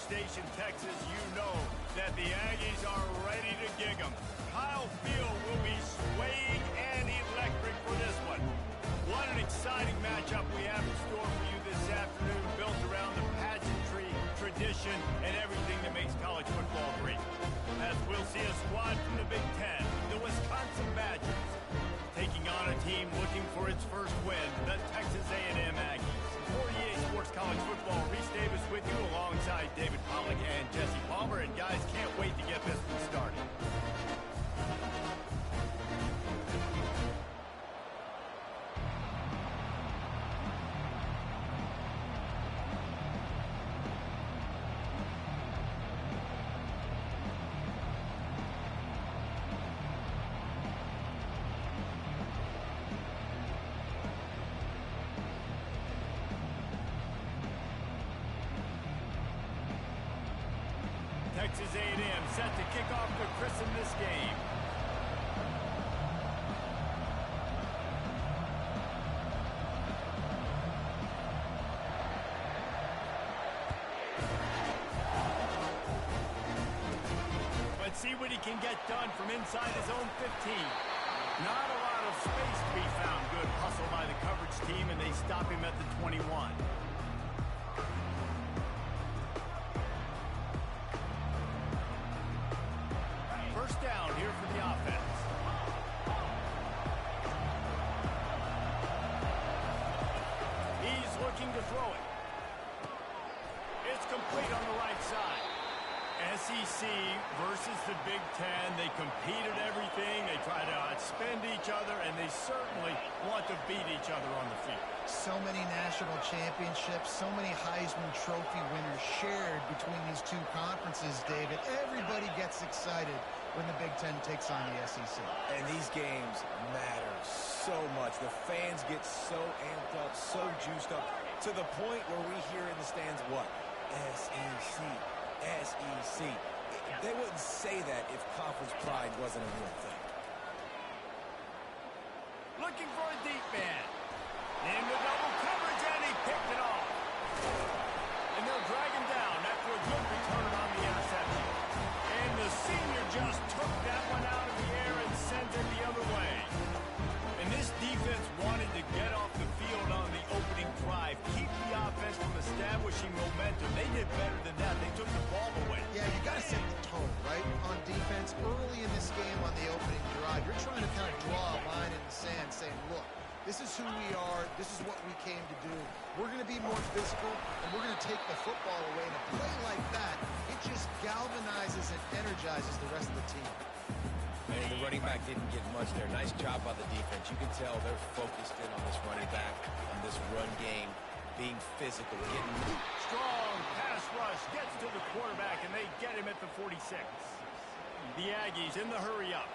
Station, Texas, you know that the Aggies are ready to gig 'em. Kyle Field will be swaying and electric for this one. What an exciting matchup we have in store for you this afternoon, built around the pageantry, tradition, and everything that makes college football great. As we'll see a squad from the Big Ten, the Wisconsin Badgers, taking on a team looking for its first win, the Texas A&M Aggies. For EA Sports College Football, Reese Davis with you alongside David Pollack and Jesse Palmer. And guys, can't wait to get this one started. Texas A&M set to kick off to christen this game. Let's see what he can get done from inside his own 15. Not a lot of space to be found. Good hustle by the coverage team, and they stop him at the 21. First down here for the offense. He's looking to throw it. It's complete on the right side. SEC versus the Big Ten. They compete at everything. They try to outspend each other, and they certainly want to beat each other on the field. So many national championships, so many Heisman Trophy winners shared between these two conferences, David. Everybody gets excited when the Big Ten takes on the SEC. And these games matter so much. The fans get so amped up, so juiced up, to the point where we hear in the stands, what? SEC. SEC. They wouldn't say that if conference pride wasn't a real thing. Looking for a deep man. Into double coverage, and he picked it off. And they'll drag him down after a good return on the interception. And the senior just took that one out of the air and sent it the other way. And this defense wanted to get off the field on the opening drive, keep the offense from establishing momentum. They did better than that. They took the ball away. Yeah, you got to set the tone, right? On defense, early in this game on the opening drive, you're trying to kind of draw a line in the sand saying, look, this is who we are. This is what we came to do. We're going to be more physical, and we're going to take the football away. And a play like that, it just galvanizes and energizes the rest of the team. And the running back didn't get much there. Nice job by the defense. You can tell they're focused in on this running back, on this run game, being physical, getting strong pass rush gets to the quarterback, and they get him at the 46. The Aggies in the hurry up.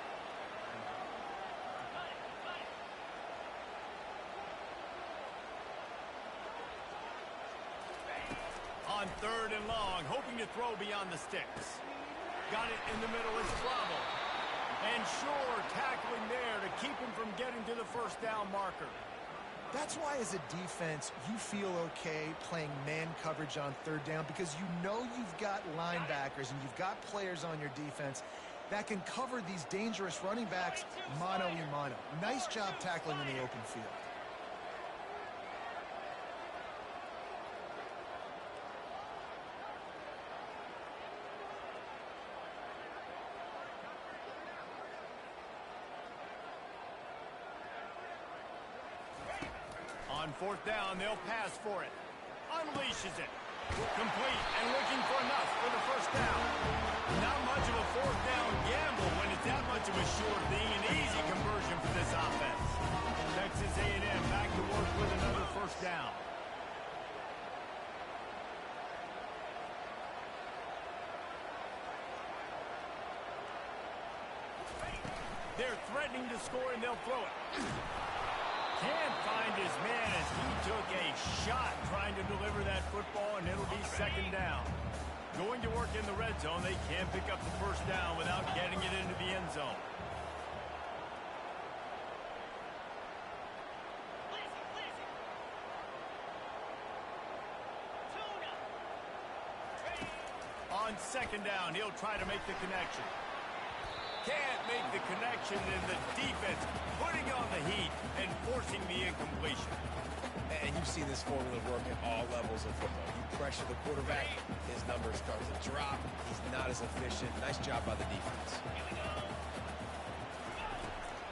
On third and long, hoping to throw beyond the sticks. Got it in the middle, it's trouble. And sure, tackling there to keep him from getting to the first down marker. That's why as a defense, you feel okay playing man coverage on third down, because you know you've got linebackers and you've got players on your defense that can cover these dangerous running backs mano-a-mano. Nice job tackling in the open field. On fourth down, they'll pass for it. Unleashes it. Complete and looking for enough for the first down. Not much of a fourth down gamble when it's that much of a sure thing. An easy conversion for this offense. Texas A&M back to work with another first down. They're threatening to score, and they'll throw it. Can't find his man as he took a shot trying to deliver that football, and it'll be second down. Going to work in the red zone, they can't pick up the first down without getting it into the end zone. On second down, he'll try to make the connection. Can't make the connection, and the defense putting on the heat and forcing the incompletion. And you've seen this formula work at all levels of football. You pressure the quarterback, his numbers start to drop. He's not as efficient. Nice job by the defense.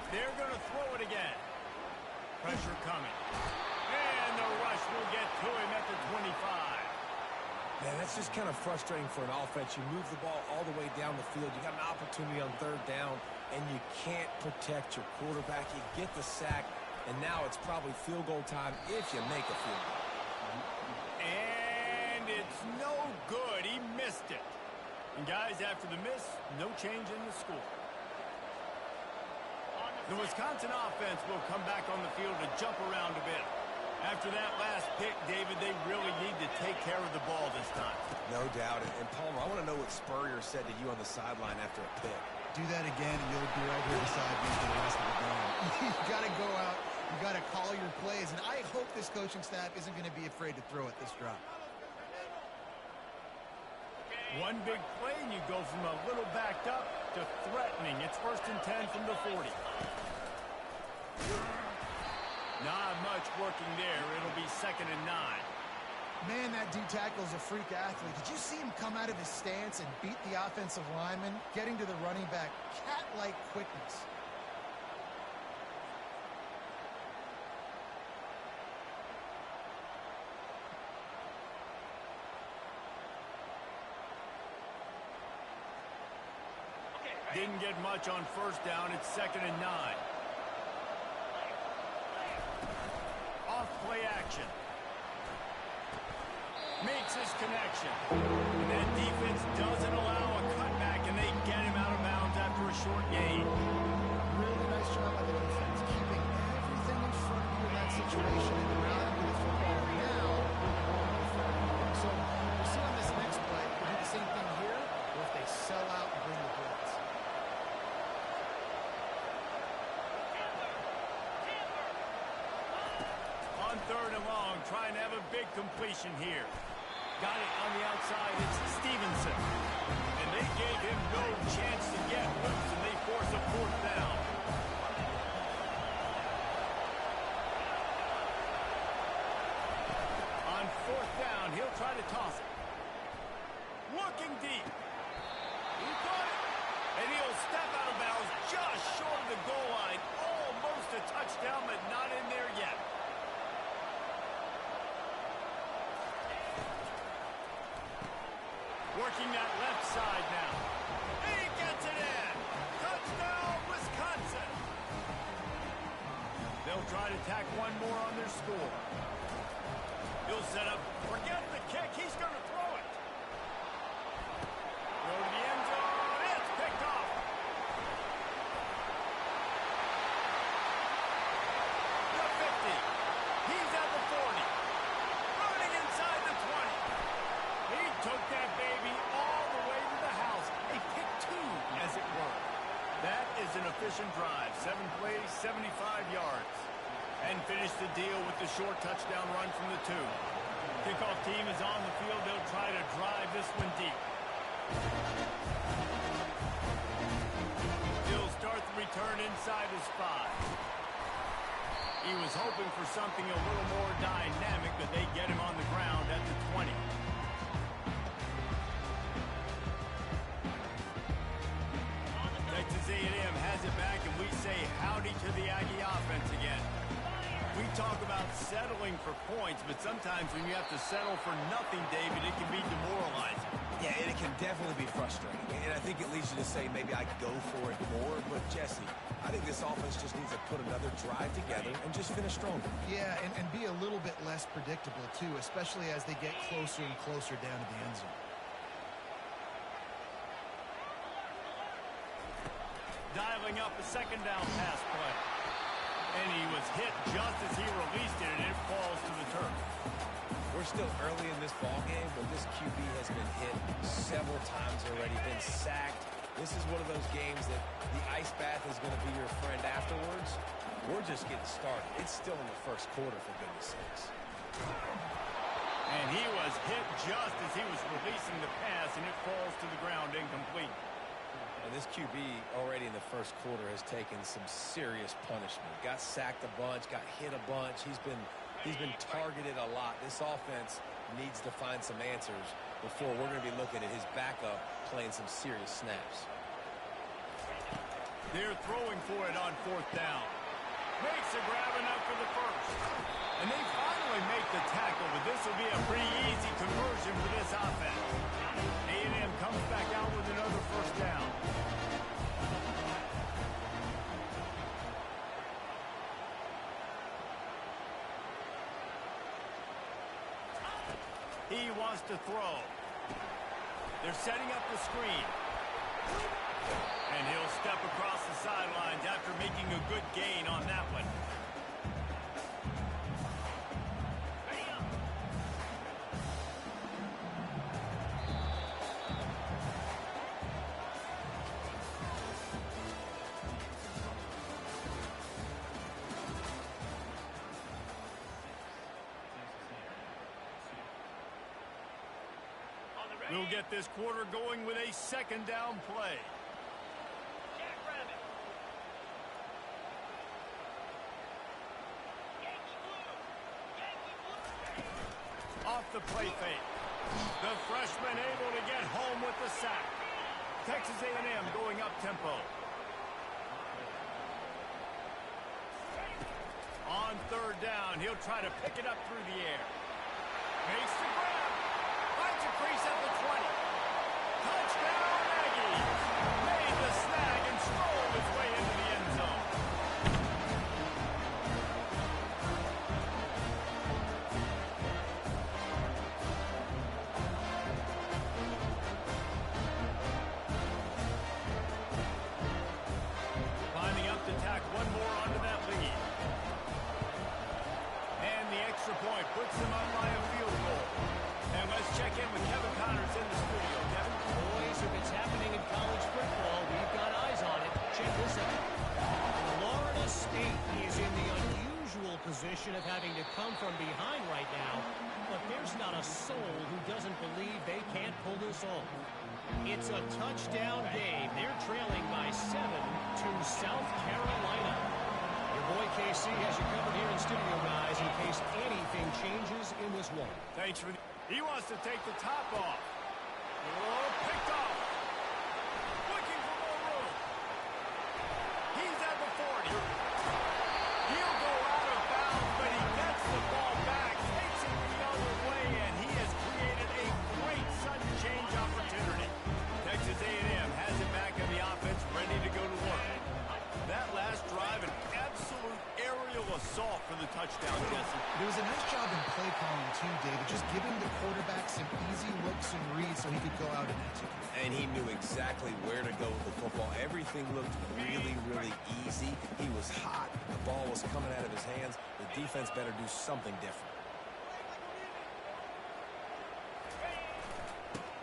They're going to throw it again. Pressure coming. And the rush will get to him at the 25. Man, that's just kind of frustrating for an offense. You move the ball all the way down the field. You got an opportunity on third down, and you can't protect your quarterback. You get the sack, and now it's probably field goal time if you make a field goal. And it's no good. He missed it. And guys, after the miss, no change in the score. The Wisconsin offense will come back on the field to jump around a bit. After that last pick, David, they really need to take care of the ball this time. No doubt. And Palmer, I want to know what Spurrier said to you on the sideline after a pick. Do that again, and you'll be right here beside me for the rest of the game. You got to go out. You got to call your plays. And I hope this coaching staff isn't going to be afraid to throw it this drive. One big play, and you go from a little backed up to threatening. It's 1st and 10 from the 40. Not much working there. It'll be 2nd and 9. Man, that D tackle is a freak athlete. Did you see him come out of his stance and beat the offensive lineman, getting to the running back? Cat-like quickness. Didn't get much on 1st down. It's 2nd and 9. Off play action. Makes his connection. And that defense doesn't allow a cutback, and they get him out of bounds after a short gain. Really nice job by the defense, keeping everything in front of you in that situation and rallying to the football now. So we'll see on this next play, they do the same thing here, or if they sell out and bring the blitz. On 3rd and long, trying to have a big completion here. Got it on the outside. It's Stevenson. And they gave him no chance to get loose, and they force a 4th down. On 4th down, he'll try to toss it. Looking deep. He got it. And he'll step out of bounds just short of the goal line. Almost a touchdown, but not in there yet. Working that left side now. He gets it in. Touchdown, Wisconsin. They'll try to tack one more on their score. He'll set up. Forget the kick. He's going to throw it. Go to the end zone. It's picked off. The 50. He's at the 40. Running inside the 20. He took that baby all the way to the house. A pick 2, as it were. That is an efficient drive. 7 plays, 75 yards. And finished the deal with the short touchdown run from the 2. Kickoff team is on the field. They'll try to drive this one deep. He'll start the return inside his 5. He was hoping for something a little more dynamic, but they get him on the ground at the 20. Texas A&M has it back, and we say howdy to the Aggie offense again. We talk about settling for points, but sometimes when you have to settle for nothing, David, it can be demoralizing. Yeah, and it can definitely be frustrating. And I think it leads you to say maybe I go for it more. But, Jesse, I think this offense just needs to put another drive together and just finish stronger. Yeah, and be a little bit less predictable, too, especially as they get closer and closer down to the end zone. Dialing up a 2nd down pass play. And he was hit just as he released it, and it falls to the turf. We're still early in this ball game, but this QB has been hit several times already, been sacked. This is one of those games that the ice bath is going to be your friend afterwards. We're just getting started. It's still in the first quarter, for goodness sakes. And he was hit just as he was releasing the pass, and it falls to And this QB already in the first quarter has taken some serious punishment. Got sacked a bunch, got hit a bunch. He's been targeted a lot. This offense needs to find some answers before we're going to be looking at his backup playing some serious snaps. They're throwing for it on 4th down. Makes a grab enough for the first. And they finally make the tackle, but this will be a pretty easy conversion for this offense. A&M comes back out with another 1st down. He wants to throw. They're setting up the screen. And he'll step across the sidelines after making a good gain on that one. We'll get this quarter going with a 2nd down play. Off the play fake. The freshman able to get home with the sack. Texas A&M going up tempo. On 3rd down, he'll try to pick it up through the air. Makes the grab. Finds a crease at the 20. Touchdown, Aggies. Made the snag and strolled his way into the end zone. Climbing up to tack one more onto that lead. And the extra point puts them up by a field goal. And let's check in with Kevin Connors in the studio. Kevin? Boys, if it's happening in college football, we've got eyes on it. Check this out. Florida State is in the unusual position of having to come from behind right now, but there's not a soul who doesn't believe they can't pull this off. It's a touchdown game. They're trailing by 7 to South Carolina. Your boy KC has you covered here in studio, guys, in case anything changes in this one. Thanks for he wants to take the top off. Oh, picked off. Looking for more room. He's at the 40. He'll go out of bounds, but he gets the ball back, takes it the other way, and he has created a great sudden change opportunity. Texas A&M has it back in the offense, ready to go to work. That last drive, an absolute aerial assault for the touchdown, Jesse. There was a nice job in play calling too, David, just giving the quarterback some easy looks and reads so he could go out and execute. And he knew exactly where to go with the football. Everything looked really, really easy. He was hot. The ball was coming out of his hands. The defense better do something different.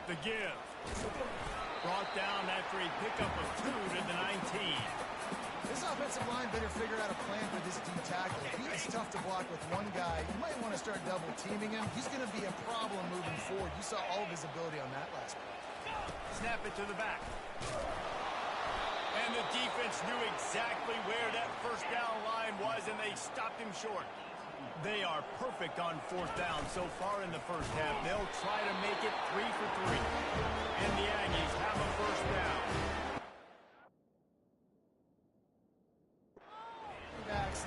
The give. Brought down after a pickup of 2 to the 19. This offensive line better figure out a plan for this D tackle. He is tough to block with one guy. You might want to start double teaming him. He's going to be a problem moving forward. You saw all of his ability on that last play. Snap it to the back. And the defense knew exactly where that 1st down line was, and they stopped him short. They are perfect on 4th down so far in the first half. They'll try to make it 3 for 3. And the Aggies have a 1st down.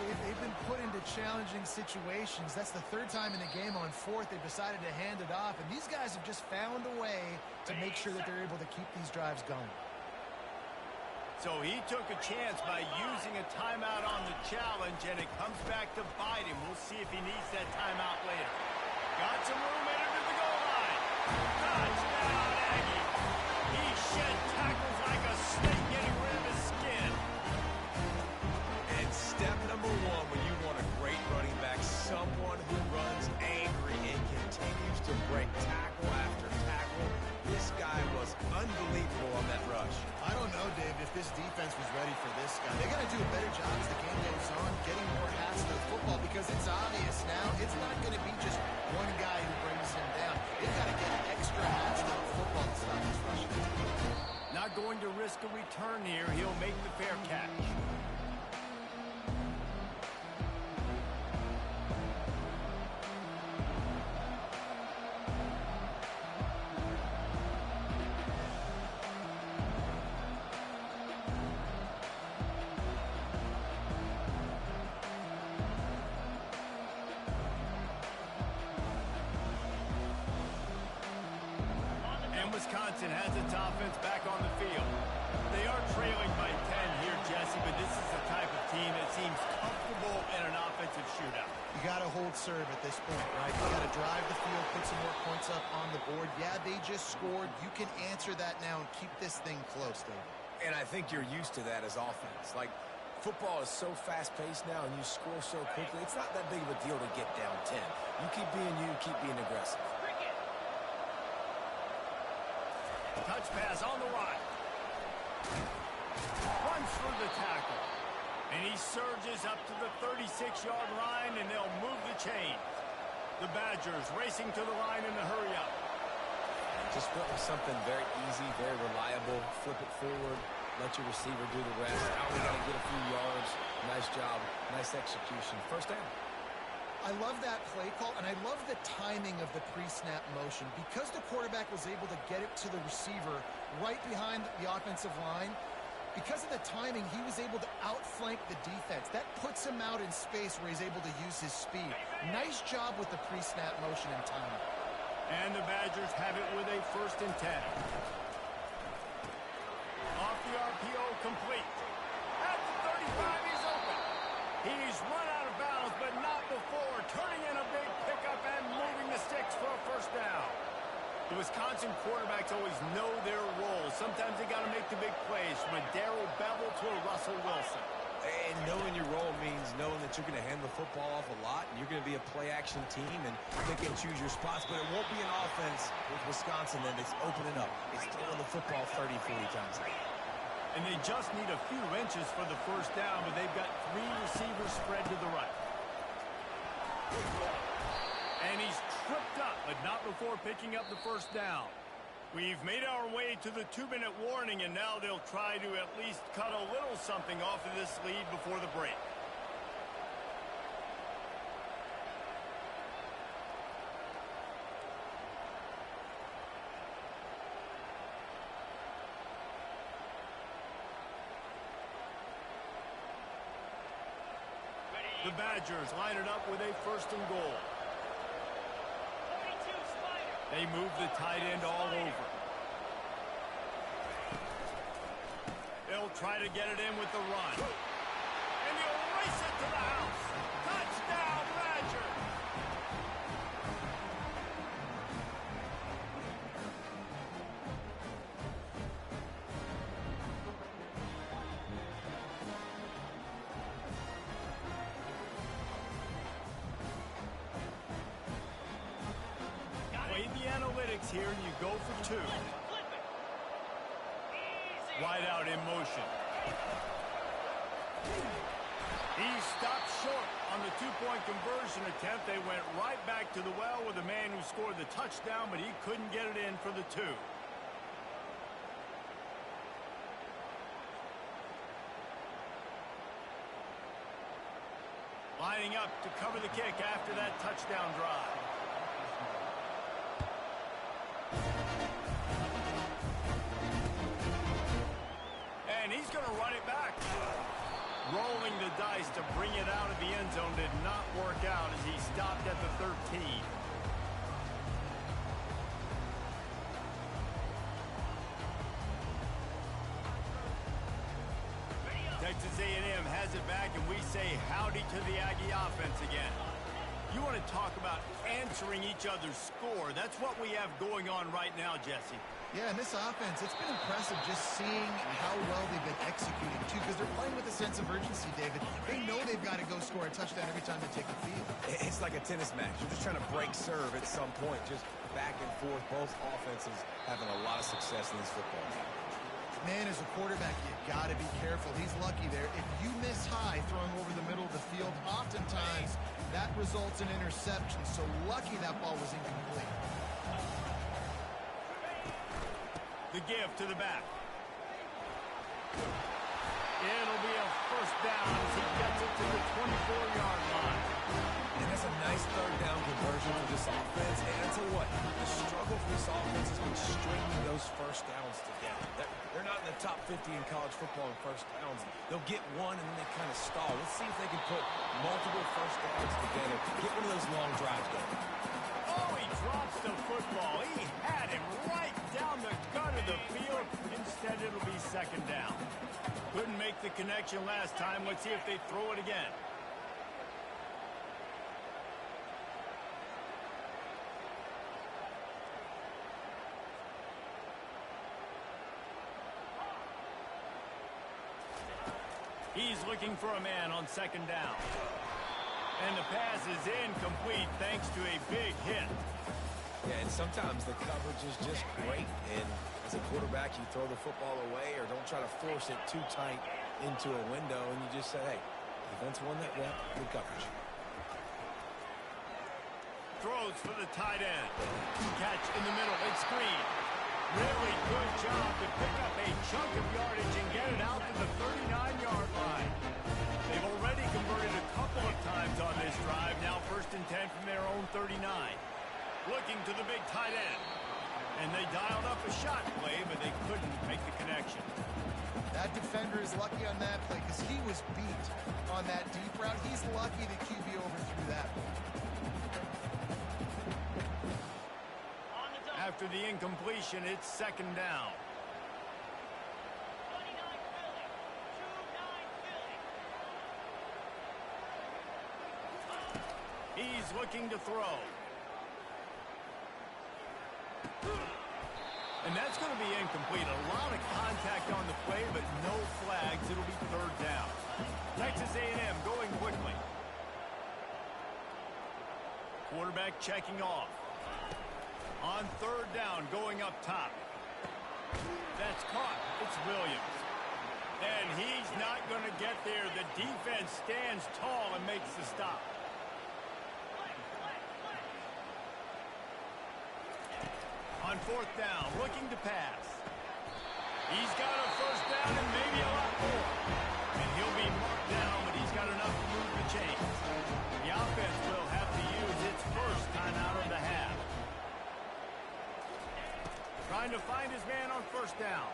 They've been put into challenging situations. That's the 3rd time in the game on 4th they've decided to hand it off, and these guys have just found a way to make sure that they're able to keep these drives going. So he took a chance by using a timeout on the challenge, and it comes back to bite him. We'll see if he needs that timeout later. Got some room headed to the goal line. Touchdown, Aggie. He shed tackles like a snake getting rid of his skin. And step number 1 when you want a great running back, someone who runs angry and continues to break tackle after tackle. This guy was unbelievable on that rush. I don't know, Dave, if this defense was ready for this guy. They got to do a better job as the game goes on, getting more hats to the football, because it's obvious now it's not going to be just one guy who brings him down. They've got to get extra hats to the football to stop this rushing. Not going to risk risk a return here, he'll make the fair catch. Wisconsin has its offense back on the field. They are trailing by 10 here, Jesse, but this is the type of team that seems comfortable in an offensive shootout. You got to hold serve at this point, right? You got to drive the field, put some more points up on the board. Yeah, they just scored. You can answer that now and keep this thing close, David. And I think you're used to that as offense. Like, football is so fast-paced now, and you score so quickly. It's not that big of a deal to get down 10. You keep being aggressive. Touch pass on the right. Runs through the tackle. And he surges up to the 36-yard line, and they'll move the chains. The Badgers racing to the line in the hurry-up. Just went with something very easy, very reliable. Flip it forward. Let your receiver do the rest. Now we got to get a few yards. Nice job. Nice execution. First down. I love that play call, and I love the timing of the pre-snap motion. Because the quarterback was able to get it to the receiver right behind the offensive line, because of the timing, he was able to outflank the defense. That puts him out in space where he's able to use his speed. Nice job with the pre-snap motion and timing. And the Badgers have it with a 1st and 10. Off the RPO, complete. At the 35, he's open. He's run out of bounds, but not before turning in a big pickup and moving the sticks for a 1st down. The Wisconsin quarterbacks always know their role. Sometimes they got to make the big plays, from a Darrell Bevel to a Russell Wilson. And knowing your role means knowing that you're going to hand the football off a lot, and you're going to be a play-action team, and pick and choose your spots. But it won't be an offense with Wisconsin that is opening up. It's throwing the football 30, 40 times. And they just need a few inches for the 1st down, but they've got 3 receivers spread to the right. And he's tripped up, but not before picking up the 1st down. We've made our way to the 2-minute warning, and now they'll try to at least cut a little something off of this lead before the break. The Badgers line it up with a 1st and goal. They move the tight end all over. They'll try to get it in with the run. And he'll race it to the house. Touchdown, Badgers! Here and you go for 2. Wide out in motion. He stopped short on the 2-point conversion attempt. They went right back to the well with the man who scored the touchdown, but he couldn't get it in for the 2. Lining up to cover the kick after that touchdown drive. And he's going to run it back. Rolling the dice to bring it out of the end zone did not work out as he stopped at the 13. Texas A&M has it back, and we say howdy to the Aggie offense again. You want to talk about answering each other's score. That's what we have going on right now, Jesse. Yeah, and this offense, it's been impressive just seeing how well they've been executing, too, because they're playing with a sense of urgency, David. They know they've got to go score a touchdown every time they take the field. It's like a tennis match. You're just trying to break serve at some point, just back and forth. Both offenses having a lot of success in this football. Man, as a quarterback, you got to be careful. He's lucky there. If you miss high throwing over the middle of the field, oftentimes that results in interception. So lucky that ball was incomplete. The give to the back. It'll be a first down as he gets it to the 24-yard line. And that's a nice third down conversion for this offense. And I tell you what, the struggle for this offense has been stringing those first downs together. They're not in the top 50 in college football in first downs. They'll get one and then they kind of stall. Let's see if they can put multiple first downs together. Get one of those long drives going. Oh, he drops the football. He had him right down the gut of the field. Instead, it'll be second down. Couldn't make the connection last time. Let's see if they throw it again. He's looking for a man on second down. And the pass is incomplete thanks to a big hit. Yeah, and sometimes the coverage is just great. And as a quarterback, you throw the football away or don't try to force it too tight into a window. And you just say, hey, defense won that rep, good coverage. Throws for the tight end. Catch in the middle. It's screen. Really good job to pick up a chunk of yardage and get it out to the 39-yard line. They've already converted a couple of times on this drive. Now 1st and 10 from their own 39. Looking to the big tight end. And they dialed up a shot play, but they couldn't make the connection. That defender is lucky on that play because he was beat on that deep route. He's lucky the QB overthrew that one. After the incompletion, it's second down. He's looking to throw. And that's going to be incomplete. A lot of contact on the play, but no flags. It'll be third down. Texas A&M going quickly. Quarterback checking off. On third down, going up top. That's caught. It's Williams. And he's not going to get there. The defense stands tall and makes the stop. On fourth down, looking to pass. He's got a first down and maybe a lot more. And he'll be marked down, but he's got enough to move the chains. The offense will have to use its first time out of the half. Trying to find his man on first down.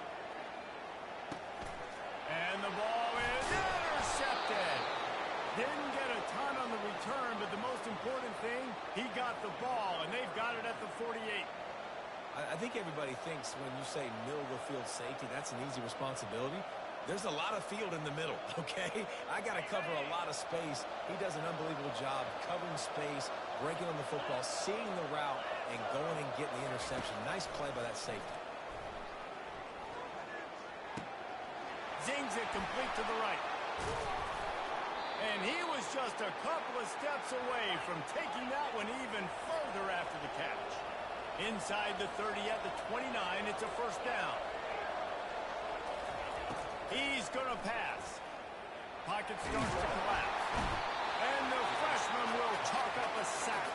And the ball is intercepted. Didn't get a ton on the return, but the most important thing, he got the ball, and they've got it at the 48. I think everybody thinks when you say middle of the field safety, that's an easy responsibility. There's a lot of field in the middle, okay? I got to cover a lot of space. He does an unbelievable job covering space, breaking on the football, seeing the route, and going and getting the interception. Nice play by that safety. Zings it complete to the right. And he was just a couple of steps away from taking that one even further after the catch. Inside the 30 at the 29, it's a first down. He's going to pass. Pocket starts to collapse. And the freshman will chalk up a sack.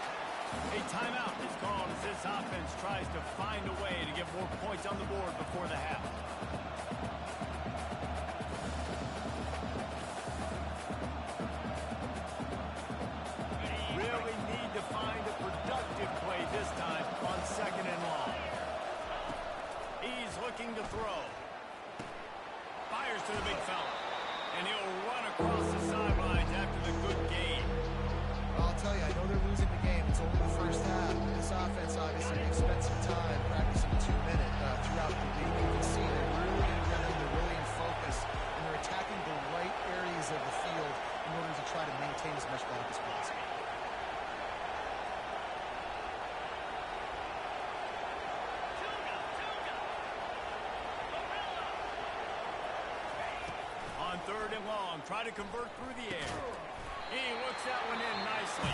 A timeout is called as this offense tries to find a way to get more points on the board before the half. Really need to find a productive play this time on second and long. He's looking to throw. Fires to the big fella. And he'll run across the sidelines after the good game. Well, I'll tell you, I know they're losing the game. It's only the first half. This offense, obviously, they've spent some time practicing 2-minute throughout the week. You can see they're really integrated, they're really in focus, and they're attacking the right areas of the field in order to try to maintain as much clock as possible. Third and long, try to convert through the air. He looks that one in nicely.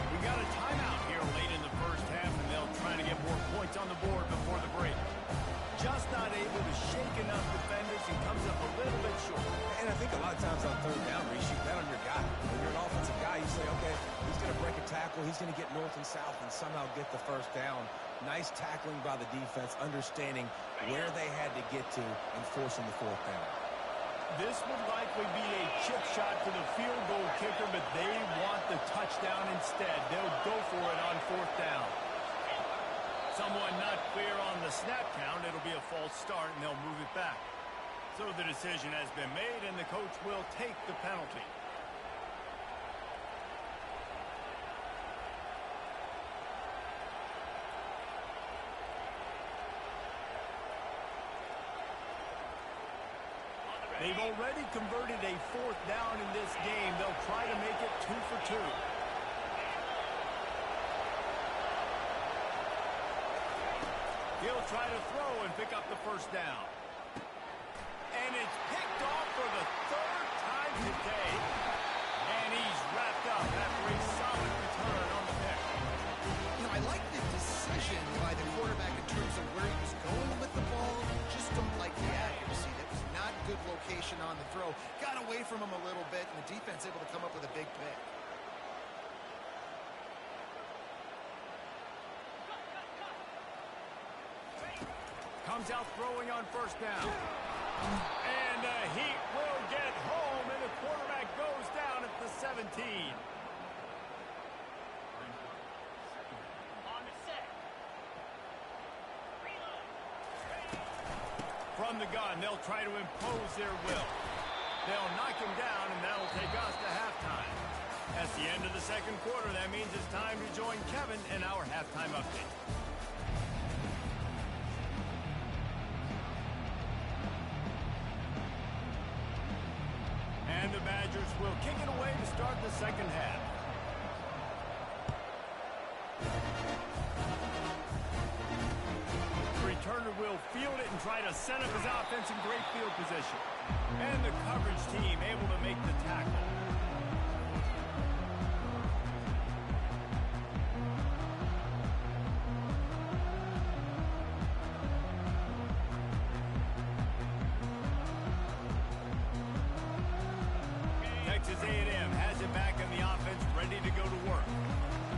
We got a timeout here late in the first half, and they'll try to get more points on the board before the break. Just not able to shake enough defenders and comes up a little bit short. And I think a lot of times on third down, Reese, you bet on your guy. When you're an offensive guy, you say, okay, he's going to break a tackle, he's going to get north and south and somehow get the first down. Nice tackling by the defense, understanding where they had to get to and forcing the fourth down. This would likely be a chip shot to the field goal kicker, but they want the touchdown instead. They'll go for it on 4th down. Someone not clear on the snap count. It'll be a false start, and they'll move it back. So the decision has been made, and the coach will take the penalty. They've already converted a 4th down in this game. They'll try to make it 2 for 2. He'll try to throw and pick up the 1st down. And it's picked off for the 3rd time today. And he's wrapped up after a solid return on the pick. You know, I like the decision by the quarterback in terms of where he was going with the ball. Just don't like the accuracy. That was not good location on the throw. Got away from him a little bit, and the defense able to come up with a big pick. Comes out throwing on 1st down. And the Heat will get home, and the quarterback goes down at the 17. From the gun, they'll try to impose their will. They'll knock him down, and that'll take us to halftime. That's the end of the 2nd quarter. That means it's time to join Kevin in our halftime update. And the Badgers will kick it away to start the 2nd half. The returner will field it and try to set up his offense in great field position. And the coverage team able to make the tackle. Texas A&M has it back in the offense, ready to go to work.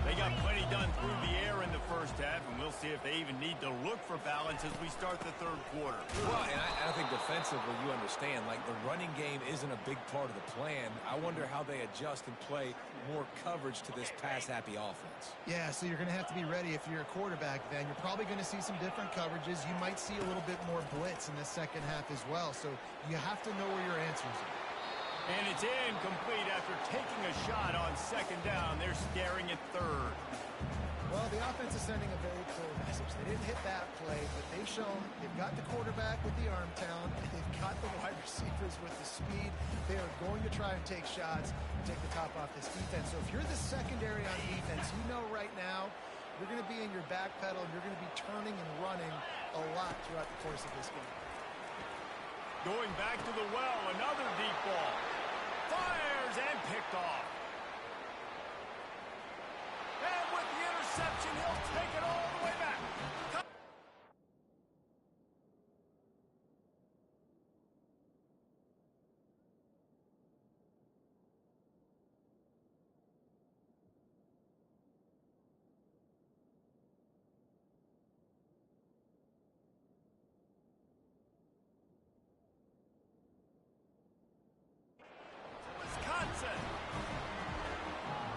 They got plenty done through the air in the 1st half, and we'll see if they even need to look for balance as we start the 3rd quarter. Well, and I think defensively, you understand, like the running game isn't a big part of the plan. I wonder how they adjust and play more coverage to this pass-happy offense. Yeah, so you're going to have to be ready if you're a quarterback then. You're probably going to see some different coverages. You might see a little bit more blitz in the 2nd half as well, so you have to know where your answers are. And it's incomplete after taking a shot on 2nd down. They're staring at 3rd. Well, the offense is sending a very clear message. They didn't hit that play, but they've shown they've got the quarterback with the arm talent, and they've got the wide receivers with the speed. They are going to try and take shots and take the top off this defense. So if you're the secondary on defense, you know right now you're going to be in your back pedal, and you're going to be turning and running a lot throughout the course of this game. Going back to the well, another deep ball. Fires and picked off. And with the interception, he'll take it all the way back.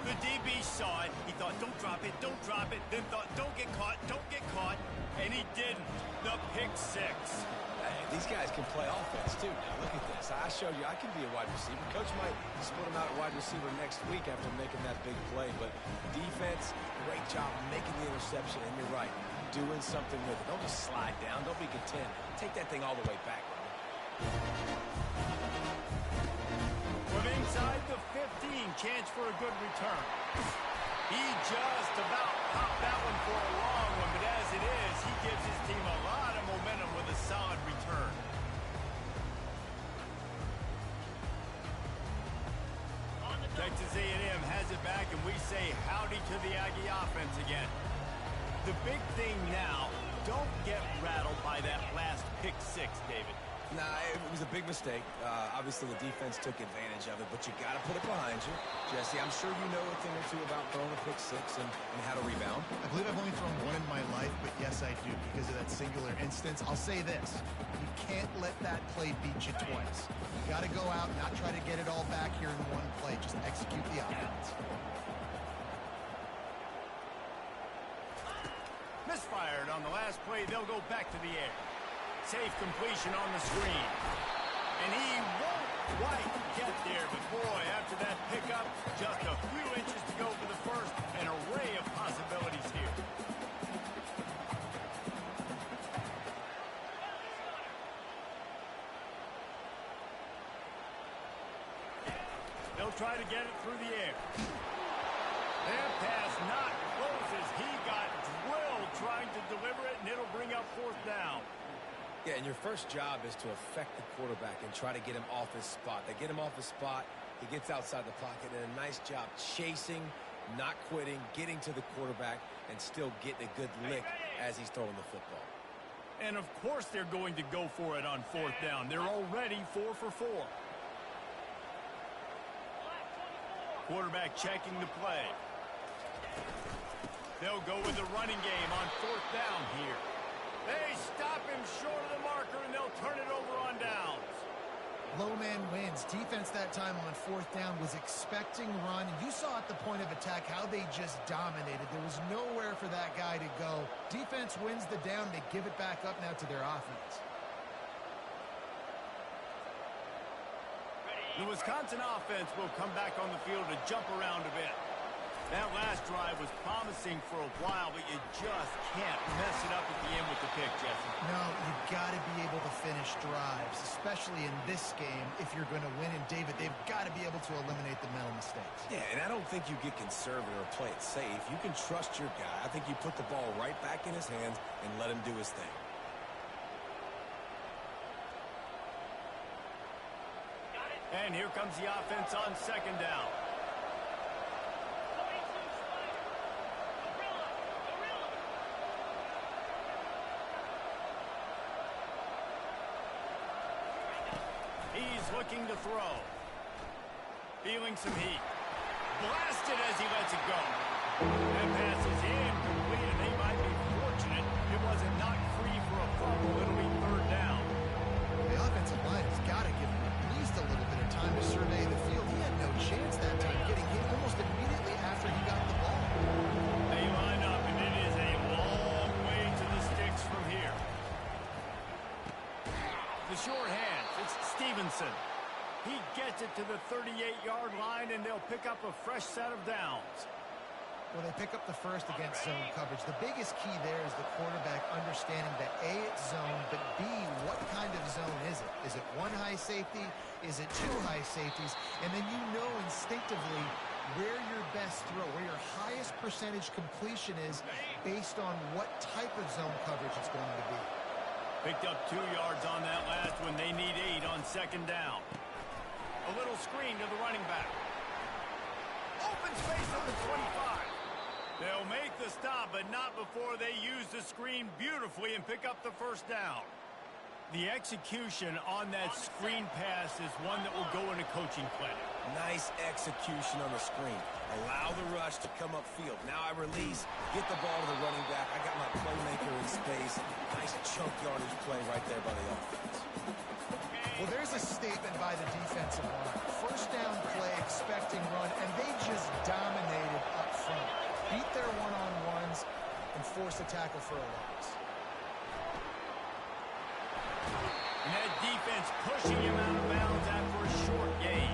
The DB saw it. He thought, don't drop it, then thought, don't get caught, and he didn't. The pick 6. Hey, these guys can play offense, too. Now, look at this. I showed you I can be a wide receiver. Coach might split him out at wide receiver next week after making that big play, but defense, great job making the interception, and you're right, doing something with it. Don't just slide down. Don't be content. Take that thing all the way back. From inside the 15, chance for a good return. He just about popped that one for a long one, but as it is, he gives his team a lot of momentum with a solid return. Texas A&M has it back, and we say howdy to the Aggie offense again. The big thing now, don't get rattled by that last pick 6, David. Nah, it was a big mistake. Obviously, the defense took advantage of it, but you got to put it behind you. Jesse, I'm sure you know a thing or two about throwing a pick 6 and how to rebound. I believe I've only thrown one in my life, but yes, I do because of that singular instance. I'll say this. You can't let that play beat you twice. Got to go out, not try to get it all back here in one play. Just execute the offense. Misfired on the last play. They'll go back to the air. Safe completion on the screen. And he won't quite get there, but boy, after that pickup, just a few inches to go for the first. An array of possibilities here. They'll try to get it through the air. That pass not close as he got drilled trying to deliver it, and it'll bring up fourth down. Yeah, and your first job is to affect the quarterback and try to get him off his spot. They get him off his spot, he gets outside the pocket, and a nice job chasing, not quitting, getting to the quarterback, and still getting a good lick as he's throwing the football. And of course they're going to go for it on fourth down. They're already 4 for 4. Quarterback checking the play. They'll go with the running game on fourth down here. They stop him short of the marker, and they'll turn it over on downs. Low man wins. Defense that time on fourth down was expecting run. You saw at the point of attack how they just dominated. There was nowhere for that guy to go. Defense wins the down. They give it back up now to their offense. The Wisconsin offense will come back on the field to jump around a bit. That last drive was promising for a while, but you just can't mess it up at the end with the pick, Jesse. No, you've got to be able to finish drives, especially in this game if you're going to win. And, David, they've got to be able to eliminate the mental mistakes. Yeah, and I don't think you get conservative or play it safe. You can trust your guy. I think you put the ball right back in his hands and let him do his thing. And here comes the offense on second down. He's looking to throw. Feeling some heat. Blasted as he lets it go. That pass is incomplete, and they might be fortunate it wasn't knocked free for a fumble. It'll be third down. The offensive line has got to give him at least a little bit of time to survey the field. He had no chance that time, getting hit almost immediately after he got the ball. They line up, and it is a long way to the sticks from here. The short hand, it's Stevenson. He gets it to the 38-yard line, and they'll pick up a fresh set of downs. Well, they pick up the first against zone coverage. The biggest key there is the quarterback understanding that A, it's zone, but B, what kind of zone is it? Is it one high safety? Is it two high safeties? And then you know instinctively where your best throw, where your highest percentage completion is based on what type of zone coverage it's going to be. Picked up 2 yards on that last one. They need 8 on second down. A little screen to the running back. Open space on the 25. They'll make the stop, but not before they use the screen beautifully and pick up the first down. The execution on that screen pass is one that will go in a coaching clinic. Nice execution on the screen. Allow the rush to come upfield. Now I release, get the ball to the running back. I got my playmaker in space. Nice chunk yardage play right there by the offense. Well, there's a statement by the defensive line. First down play, expecting run, and they just dominated up front. Beat their one-on-ones and force a tackle for a loss. And that defense pushing him out of bounds after a short gain.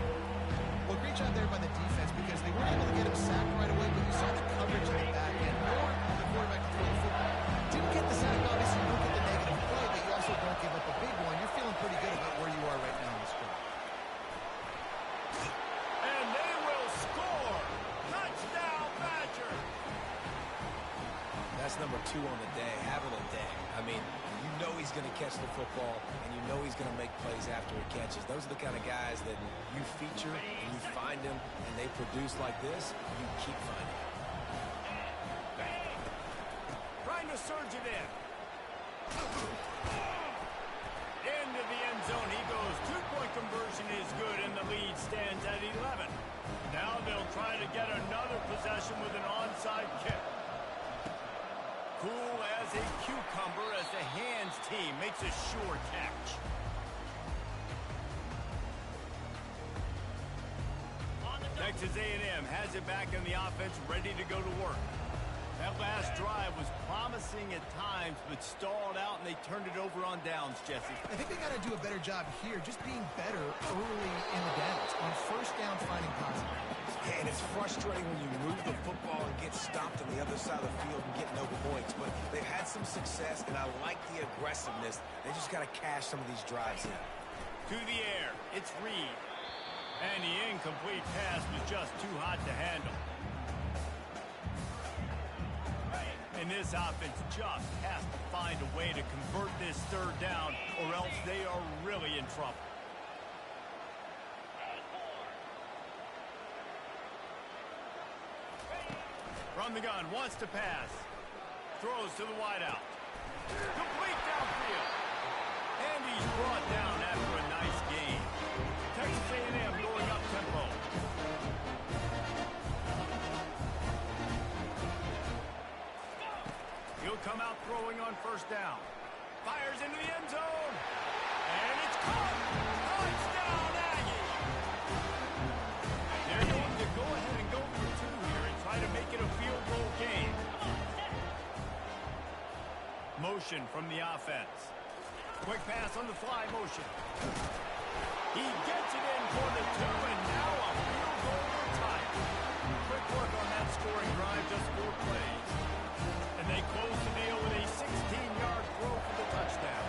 Well, great job there by the defense because they weren't able to get him sacked right away, but you saw the coverage in the back end. Nor the quarterback to throw the football. Didn't get the sack, obviously you don't get the negative play, but you also don't give up a big one. You're feeling pretty good about where you are right now in this drive. And they will score! Touchdown, Badger! That's number 2 on the day, having a day. I mean, you know he's going to catch the football, and you know he's going to make plays after he catches. Those are the kind of guys that you feature, and you find them, and they produce like this, you keep finding them. Trying to surge it in. Into the end zone he goes. 2-point conversion is good, and the lead stands at 11. Now they'll try to get another possession with an onside kick. Cool as a cucumber as the hands team makes a sure catch. Texas A&M has it back in the offense, ready to go to work. That last drive was promising at times, but stalled out, and they turned it over on downs, Jesse. I think they got to do a better job here, just being better early in the downs. On first down, finding positive. Yeah, and it's frustrating when you move the football and get stopped on the other side of the field and get no points. But they've had some success, and I like the aggressiveness. They just got to cash some of these drives in. To the air, it's Reed. And the incomplete pass was just too hot to handle. And this offense just has to find a way to convert this third down, or else they are really in trouble. From the gun, wants to pass. Throws to the wideout. Complete downfield. And he's brought down after a nice gain. Texas A&M going up tempo. He'll come out throwing on first down. Fires into the end zone. And it's caught. Touchdown, Aggie. They're going to go ahead and go for two here and try to make it a field goal game. Motion from the offense. Quick pass on the fly motion. He gets it in for the two, and now a field goal retire. Quick work on that scoring drive, just 4 plays. And they close the deal with a 16-yard throw for the touchdown.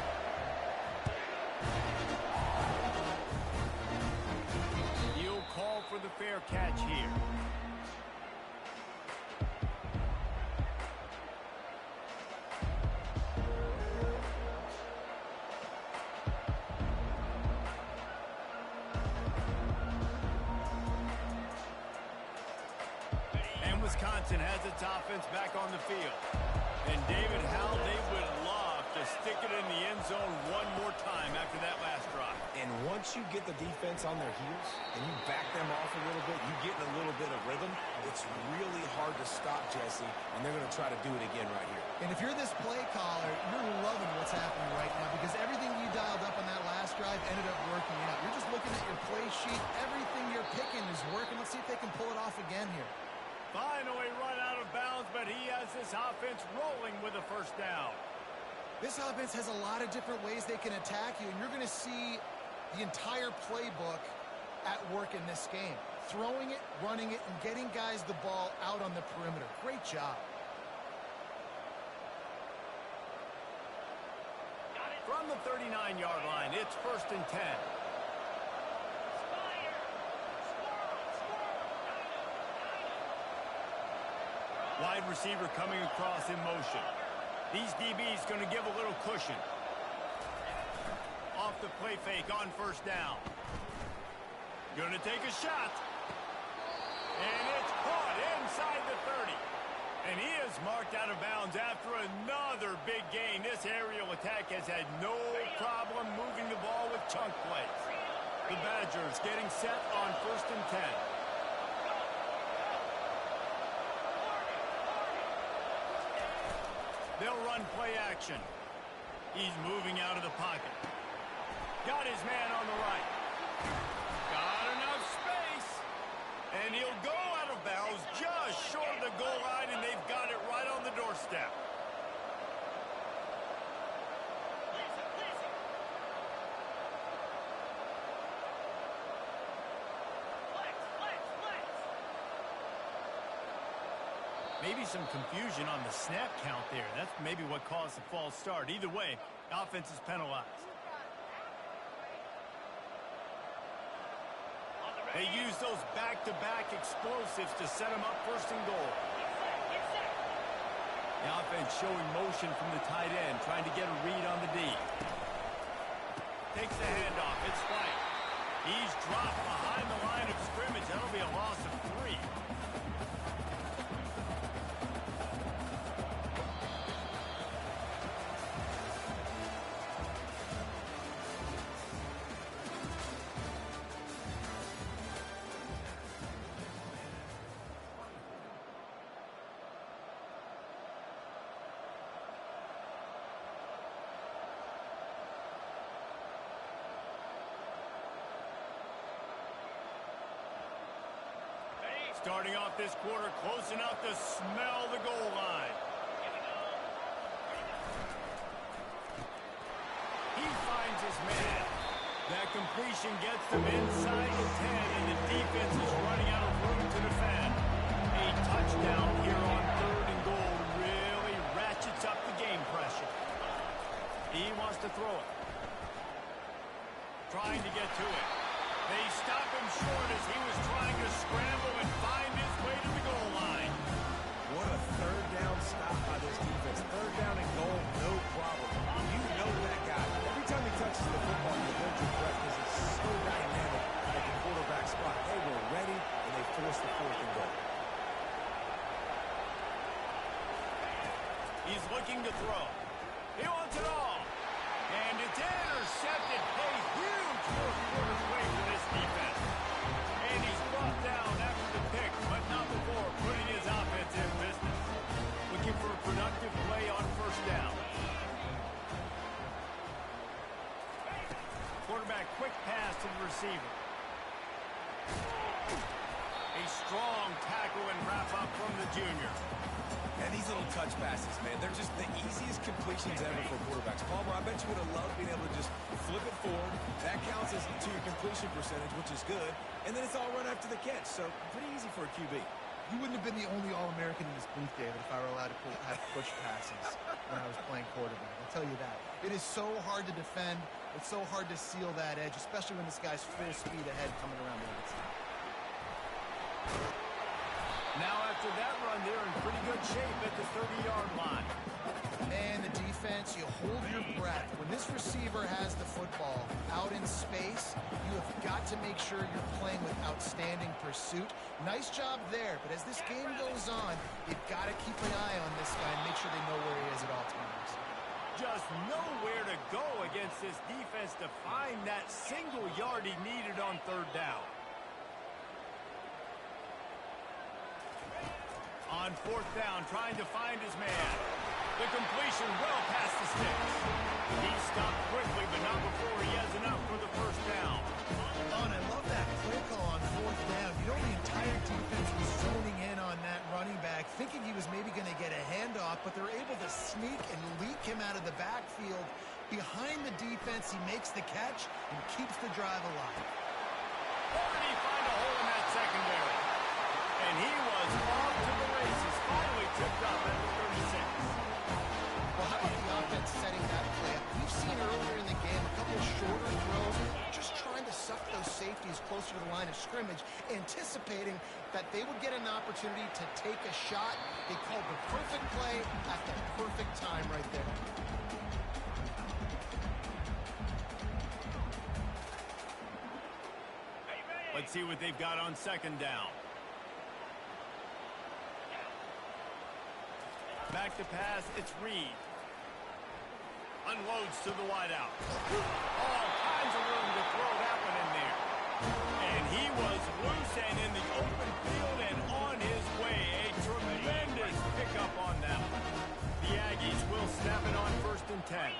He'll call for the fair catch here. Wisconsin has its offense back on the field. And David, how they would love to stick it in the end zone one more time after that last drive. And once you get the defense on their heels and you back them off a little bit, you get in a little bit of rhythm, it's really hard to stop, Jesse, and they're going to try to do it again right here. And if you're this play caller, you're loving what's happening right now because everything you dialed up on that last drive ended up working out. You're just looking at your play sheet. Everything you're picking is working. Let's see if they can pull it off again here. Finally run out of bounds, but he has this offense rolling with a first down. This offense has a lot of different ways they can attack you, and you're going to see the entire playbook at work in this game. Throwing it, running it, and getting guys the ball out on the perimeter. Great job. From the 39-yard line, it's 1st and 10. Wide receiver coming across in motion. These DBs going to give a little cushion. Off the play fake on first down. Going to take a shot. And it's caught inside the 30. And he is marked out of bounds after another big gain. This aerial attack has had no problem moving the ball with chunk plays. The Badgers getting set on 1st and 10. They'll run play action. He's moving out of the pocket. Got his man on the right. Got enough space. And he'll go out of bounds just short of the goal line, and they've got it right on the doorstep. Maybe some confusion on the snap count there. That's maybe what caused the false start. Either way, offense is penalized. They use those back-to-back explosives to set them up 1st and goal. The offense showing motion from the tight end, trying to get a read on the D. Takes the handoff. It's White. He's dropped behind the line of scrimmage. That'll be a loss of 3. Starting off this quarter close enough to smell the goal line. He finds his man. That completion gets them inside the 10, and the defense is running out of room to defend. A touchdown here on 3rd and goal really ratchets up the game pressure. He wants to throw it. Trying to get to it. They stop him short as he was trying to scramble and find his way to the goal line. What a 3rd down stop by this defense. 3rd down and goal, no problem. You know that guy. Every time he touches the football, you hold your breath because he's so dynamic at the quarterback spot. They were ready, and they forced the 4th and goal. He's looking to throw. He wants it all. And it's intercepted. A huge 4th quarter play for this defense. And he's brought down after the pick, but not before putting his offense in business. Looking for a productive play on 1st down. Quarterback quick pass to the receiver. A strong tackle and wrap up from the junior. And these little touch passes, man, they're just the easiest completions ever for quarterbacks. Palmer, I bet you would have loved being able to just flip it forward. That counts as to your completion percentage, which is good. And then it's all run after the catch, so pretty easy for a QB. You wouldn't have been the only All-American in this booth, David, if I were allowed to have push passes when I was playing quarterback. I'll tell you that. It is so hard to defend. It's so hard to seal that edge, especially when this guy's full speed ahead coming around the outside. Now after that run, they're in pretty good shape at the 30-yard line. And the defense, you hold your breath. When this receiver has the football out in space, you have got to make sure you're playing with outstanding pursuit. Nice job there, but as this game goes on, you've got to keep an eye on this guy and make sure they know where he is at all times. Just nowhere to go against this defense to find that single yard he needed on 3rd down. On 4th down, trying to find his man. The completion well past the sticks. He stopped quickly, but not before he has enough for the 1st down. Oh, and I love that play call on 4th down. You know, the entire defense was zoning in on that running back, thinking he was maybe going to get a handoff, but they're able to sneak and leak him out of the backfield. Behind the defense, he makes the catch and keeps the drive alive. Or did he find a hole in that secondary? And he was off to the races, finally tipped up at the 36. Well, how about the offense setting that play up? We've seen earlier in the game a couple of shorter throws, just trying to suck those safeties closer to the line of scrimmage, anticipating that they would get an opportunity to take a shot. They called the perfect play at the perfect time right there. Let's see what they've got on 2nd down. Back to pass, it's Reed. Unloads to the wideout. All kinds of room to throw that one in there. And he was loose and in the open field and on his way. A tremendous pickup on that one. The Aggies will snap it on 1st and 10.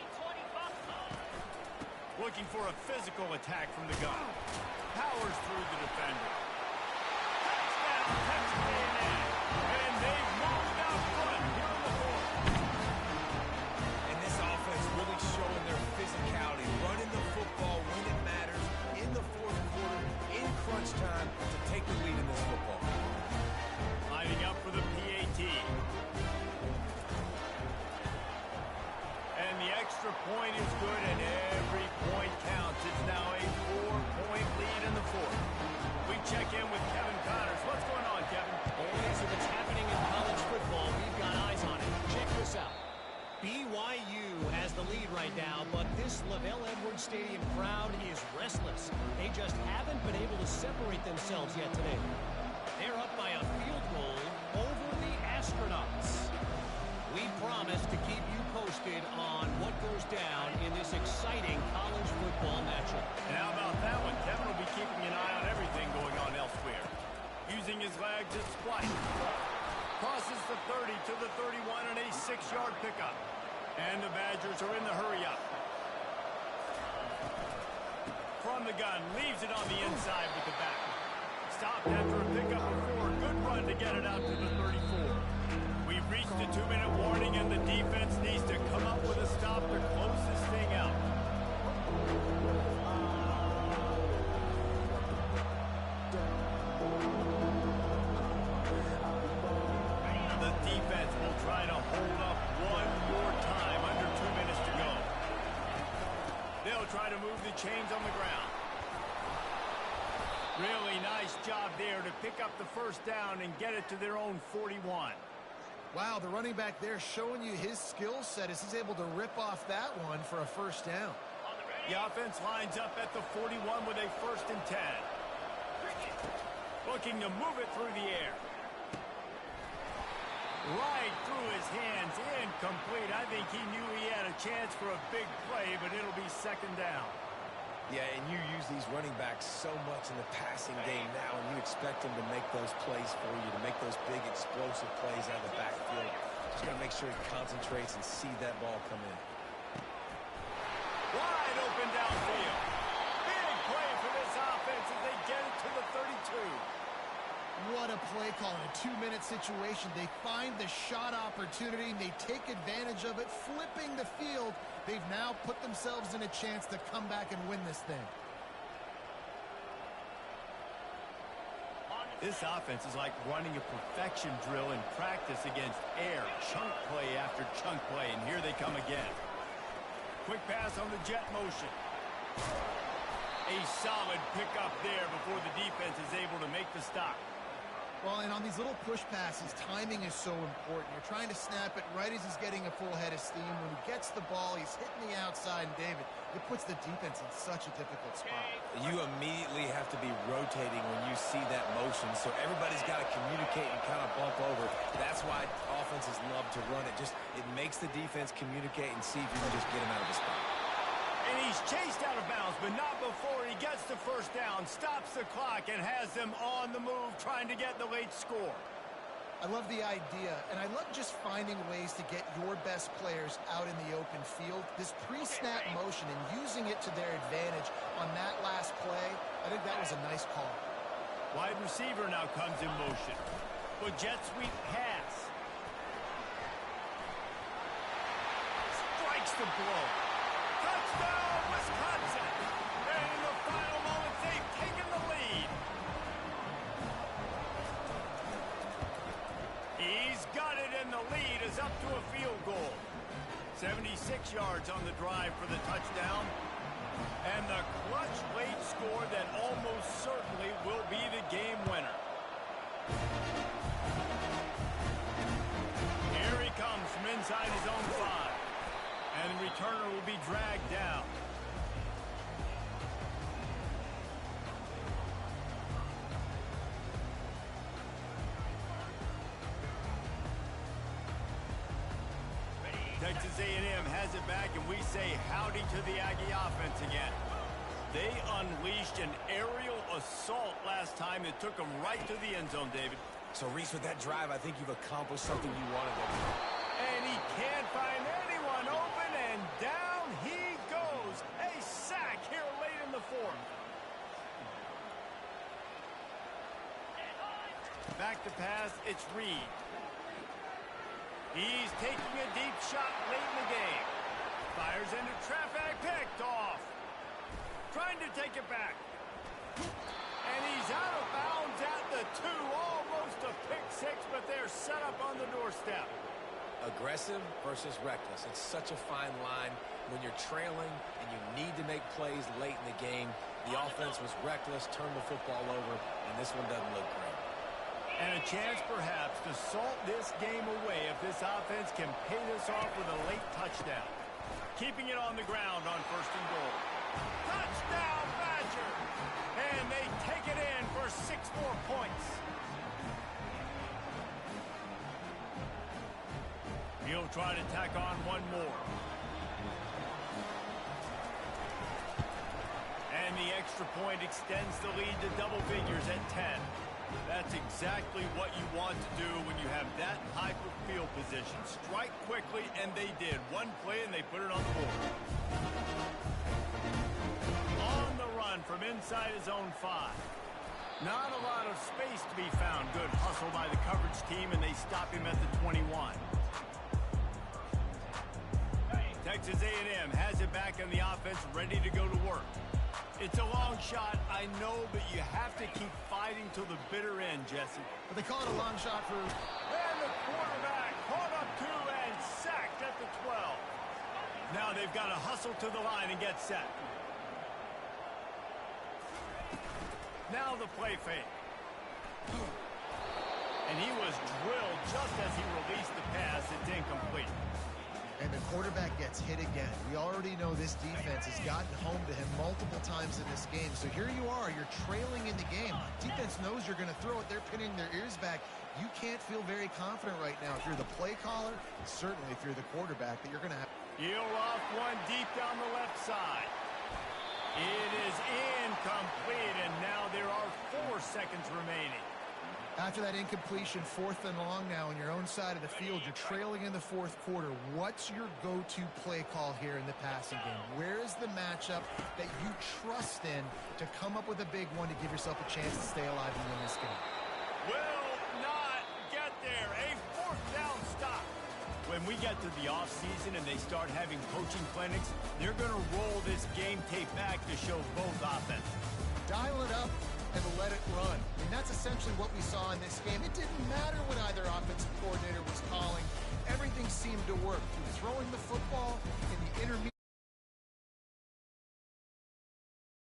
Looking for a physical attack from the gun. Powers through the defender. Touchdown, Texas A&M. And they've moved out front here in the 4th. And this offense really showing their physicality, running the football when it matters, in the 4th quarter, in crunch time, to take the lead in this football. Lining up for the PAT. And the extra point is good, and every point counts. It's now a 4-point lead in the 4th. We check in with Kevin Connors. What's going on, Kevin? Boys, if it's happening in college football, we've got eyes on it. Check this out. BYU has the lead right now, but this LaVell Edwards Stadium crowd is restless. They just haven't been able to separate themselves yet today. They're up by a field goal over the Astronauts. We promise to keep you posted on what goes down in this exciting college football matchup. And how about that one? Kevin will be keeping an eye on everything going on elsewhere. Using his legs, it's Splice. Crosses the 30 to the 31 and a 6-yard pickup. And the Badgers are in the hurry up. From the gun, leaves it on the inside with the back. Stopped after a pickup of 4. Good good run to get it out to the 34. We've reached the 2-minute warning, and the defense needs to come up with a stop to close this thing out. The defense will try to hold up one more time, under 2 minutes to go. They'll try to move the chains on the ground. Really nice job there to pick up the first down and get it to their own 41. Wow, the running back there showing you his skill set as he's able to rip off that one for a first down. The offense lines up at the 41 with a 1st and 10. Looking to move it through the air. Right through his hands, incomplete. I think he knew he had a chance for a big play, but it'll be 2nd down. Yeah, and you use these running backs so much in the passing game now, and you expect them to make those plays for you, to make those big explosive plays out of the backfield. Just got to make sure he concentrates and see that ball come in. Wide open downfield. Big play for this offense as they get it to the 32. What a play call in a 2-minute situation. They find the shot opportunity, and they take advantage of it, flipping the field. They've now put themselves in a chance to come back and win this thing. This offense is like running a perfection drill in practice against air. Chunk play after chunk play, and here they come again. Quick pass on the jet motion. A solid pickup there before the defense is able to make the stop. Well, and on these little push passes, timing is so important. You're trying to snap it right as he's getting a full head of steam. When he gets the ball, he's hitting the outside, and David, it puts the defense in such a difficult spot. You immediately have to be rotating when you see that motion, so everybody's got to communicate and kind of bump over. That's why offenses love to run it. It makes the defense communicate and see if you can just get him out of the spot. And he's chased out of bounds, but not before he gets the first down, stops the clock, and has them on the move trying to get the late score. I love the idea, and I love just finding ways to get your best players out in the open field. This pre-snap motion and using it to their advantage on that last play, I think that was a nice call. Wide receiver now comes in motion. With jet sweep pass. Strikes the blow. Touchdown, Wisconsin! And in the final moments, they've taken the lead. He's got it, and the lead is up to a field goal. 76 yards on the drive for the touchdown. And the clutch late score that almost certainly will be the game winner. Here he comes from inside his own 5. And the returner will be dragged down. Texas A&M has it back, and we say howdy to the Aggie offense again. They unleashed an aerial assault last time that took them right to the end zone, David. So, Reese, with that drive, I think you've accomplished something you wanted to do. And he can't find anyone open, and down he goes. A sack here late in the 4th. Back to pass, it's Reed. He's taking a deep shot late in the game. Fires into traffic, picked off. Trying to take it back. And he's out of bounds at the 2. Almost a pick 6, but they're set up on the doorstep. Aggressive versus reckless. It's such a fine line when you're trailing and you need to make plays late in the game. The offense was reckless, turned the football over, and this one doesn't look great. And a chance perhaps to salt this game away if this offense can pay this off with a late touchdown. Keeping it on the ground on 1st and goal. Touchdown, Badger! And they take it in for 6 more points. He'll try to tack on one more. And the extra point extends the lead to double figures at 10. That's exactly what you want to do when you have that type of field position. Strike quickly, and they did. One play, and they put it on the board. On the run from inside his own 5. Not a lot of space to be found. Good hustle by the coverage team, and they stop him at the 21. Texas A&M has it back on the offense, ready to go to work. It's a long shot, I know, but you have to keep fighting till the bitter end, Jesse. But they call it a long shot for... And the quarterback caught up to and sacked at the 12. Now they've got to hustle to the line and get set. Now the play fake. And he was drilled just as he released the pass. It's incomplete. And the quarterback gets hit again. We already know this defense has gotten home to him multiple times in this game. So here you are, you're trailing in the game. Defense knows you're going to throw it. They're pinning their ears back. You can't feel very confident right now if you're the play caller, and certainly if you're the quarterback, that you're going to have. He'll off one deep down the left side. It is incomplete, and now there are 4 seconds remaining. After that incompletion, 4th and long now on your own side of the field, you're trailing in the 4th quarter. What's your go-to play call here in the passing game? Where is the matchup that you trust in to come up with a big one to give yourself a chance to stay alive and win this game? Will not get there. A 4th down stop. When we get to the offseason and they start having coaching clinics, they're going to roll this game tape back to show both offenses. Dial it up and let it run. And that's essentially what we saw in this game. It didn't matter what either offensive coordinator